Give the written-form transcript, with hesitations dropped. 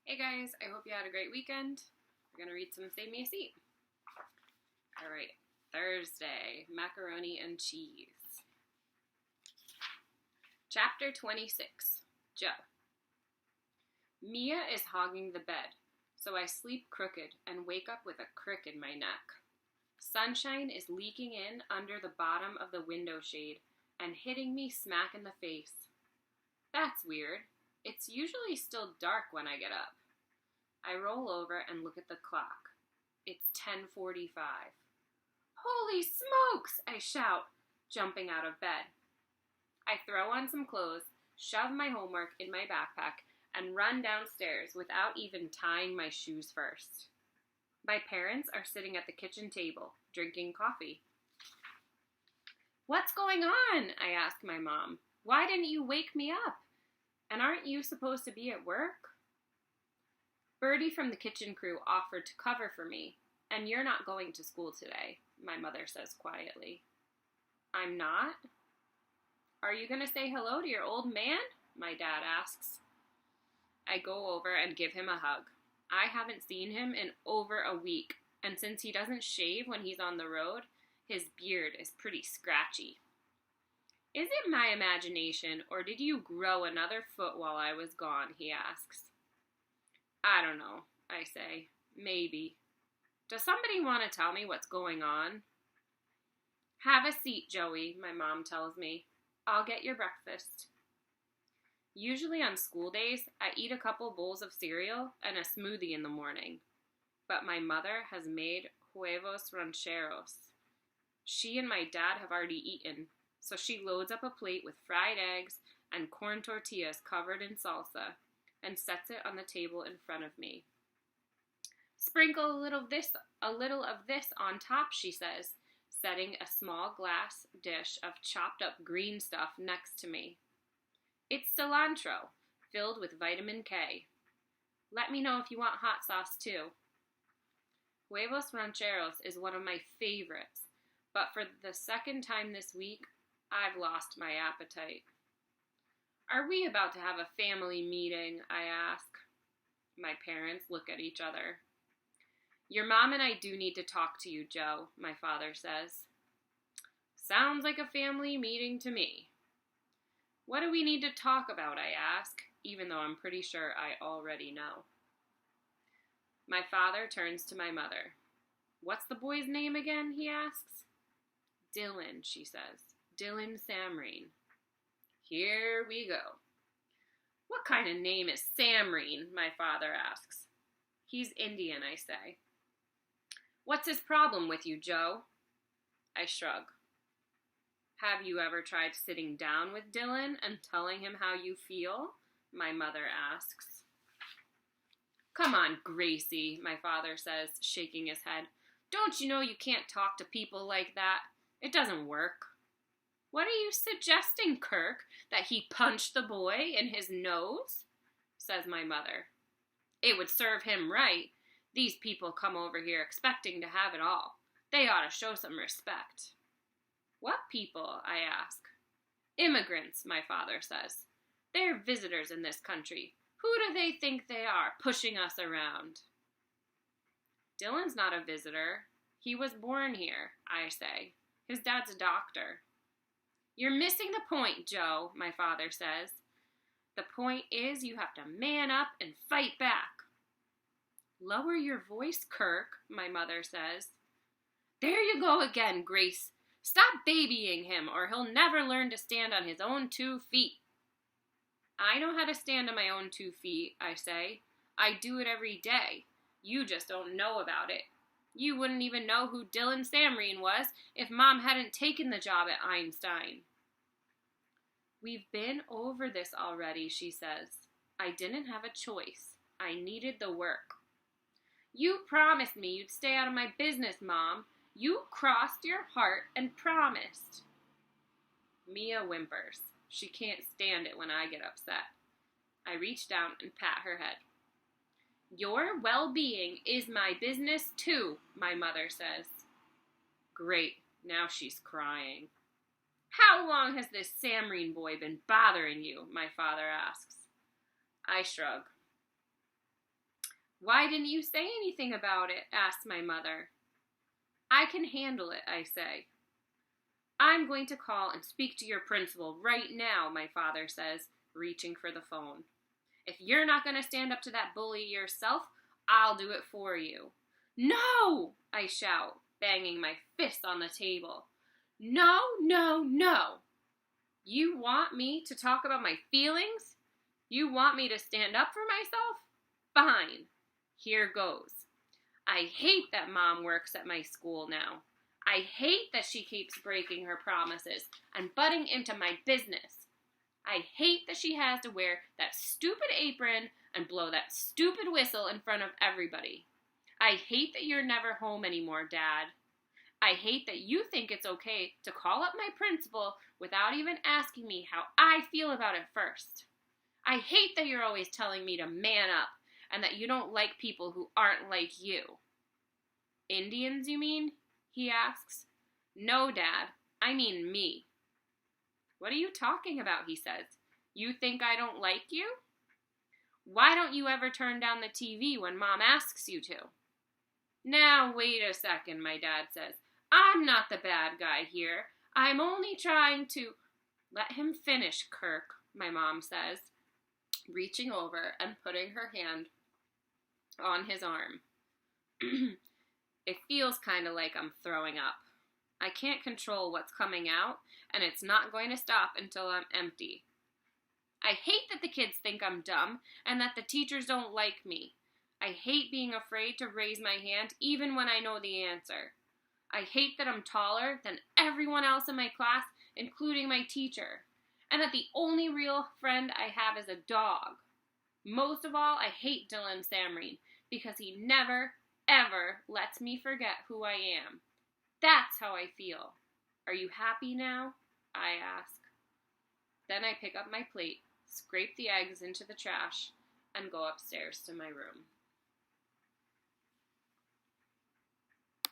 Hey guys, I hope you had a great weekend. We're going to read some Save Me a Seat. All right, Thursday, macaroni and cheese. Chapter 26, Joe. Mia is hogging the bed, so I sleep crooked and wake up with a crick in my neck. Sunshine is leaking in under the bottom of the window shade and hitting me smack in the face. That's weird. It's usually still dark when I get up. I roll over and look at the clock. It's 10:45. Holy smokes, I shout, jumping out of bed. I throw on some clothes, shove my homework in my backpack, and run downstairs without even tying my shoes first. My parents are sitting at the kitchen table, drinking coffee. What's going on? I ask my mom. Why didn't you wake me up? And aren't you supposed to be at work? Bertie from the kitchen crew offered to cover for me, and you're not going to school today, my mother says quietly. I'm not? Are you going to say hello to your old man? My dad asks. I go over and give him a hug. I haven't seen him in over a week, and since he doesn't shave when he's on the road, his beard is pretty scratchy. Is it my imagination, or did you grow another foot while I was gone? He asks. I don't know, I say. Maybe. Does somebody want to tell me what's going on? Have a seat, Joey, my mom tells me. I'll get your breakfast. Usually on school days, I eat a couple bowls of cereal and a smoothie in the morning. But my mother has made huevos rancheros. She and my dad have already eaten, so she loads up a plate with fried eggs and corn tortillas covered in salsa and sets it on the table in front of me. Sprinkle a little of this on top, she says, setting a small glass dish of chopped up green stuff next to me. It's cilantro, filled with vitamin K. Let me know if you want hot sauce too. Huevos rancheros is one of my favorites, but for the second time this week, I've lost my appetite. Are we about to have a family meeting? I ask. My parents look at each other. Your mom and I do need to talk to you, Joe, my father says. Sounds like a family meeting to me. What do we need to talk about, I ask, even though I'm pretty sure I already know. My father turns to my mother. What's the boy's name again, he asks. Dylan, she says. Dylan Samreen. Here we go. What kind of name is Samreen? My father asks. He's Indian, I say. What's his problem with you, Joe? I shrug. Have you ever tried sitting down with Dylan and telling him how you feel? My mother asks. Come on, Gracie, my father says, shaking his head. Don't you know you can't talk to people like that? It doesn't work. What are you suggesting, Kirk? That he punched the boy in his nose? Says my mother. It would serve him right. These people come over here expecting to have it all. They ought to show some respect. What people? I ask. Immigrants, my father says. They're visitors in this country. Who do they think they are, pushing us around? Dylan's not a visitor. He was born here, I say. His dad's a doctor. You're missing the point, Joe, my father says. The point is you have to man up and fight back. Lower your voice, Kirk, my mother says. There you go again, Grace. Stop babying him, or he'll never learn to stand on his own 2 feet. I know how to stand on my own 2 feet, I say. I do it every day. You just don't know about it. You wouldn't even know who Dylan Samreen was if Mom hadn't taken the job at Einstein. We've been over this already, she says. I didn't have a choice. I needed the work. You promised me you'd stay out of my business, Mom. You crossed your heart and promised. Mia whimpers. She can't stand it when I get upset. I reach down and pat her head. Your well-being is my business too, my mother says. Great, now she's crying. How long has this Samreen boy been bothering you? My father asks. I shrug. Why didn't you say anything about it? Asks my mother. I can handle it, I say. I'm going to call and speak to your principal right now, my father says, reaching for the phone. If you're not going to stand up to that bully yourself, I'll do it for you. No, I shout, banging my fist on the table. No, no, no. You want me to talk about my feelings? You want me to stand up for myself? Fine. Here goes. I hate that Mom works at my school now. I hate that she keeps breaking her promises and butting into my business. I hate that she has to wear that stupid apron and blow that stupid whistle in front of everybody. I hate that you're never home anymore, Dad. I hate that you think it's okay to call up my principal without even asking me how I feel about it first. I hate that you're always telling me to man up and that you don't like people who aren't like you. Indians, you mean? He asks. No, Dad. I mean me. What are you talking about? He says. You think I don't like you? Why don't you ever turn down the TV when Mom asks you to? Now, wait a second, my dad says. I'm not the bad guy here. I'm only trying to... Let him finish, Kirk, my mom says, reaching over and putting her hand on his arm. It feels kind of like I'm throwing up. I can't control what's coming out, and it's not going to stop until I'm empty. I hate that the kids think I'm dumb and that the teachers don't like me. I hate being afraid to raise my hand even when I know the answer. I hate that I'm taller than everyone else in my class, including my teacher, and that the only real friend I have is a dog. Most of all, I hate Dylan Samreen because he never, ever lets me forget who I am. That's how I feel. Are you happy now? I ask. Then I pick up my plate, scrape the eggs into the trash, and go upstairs to my room.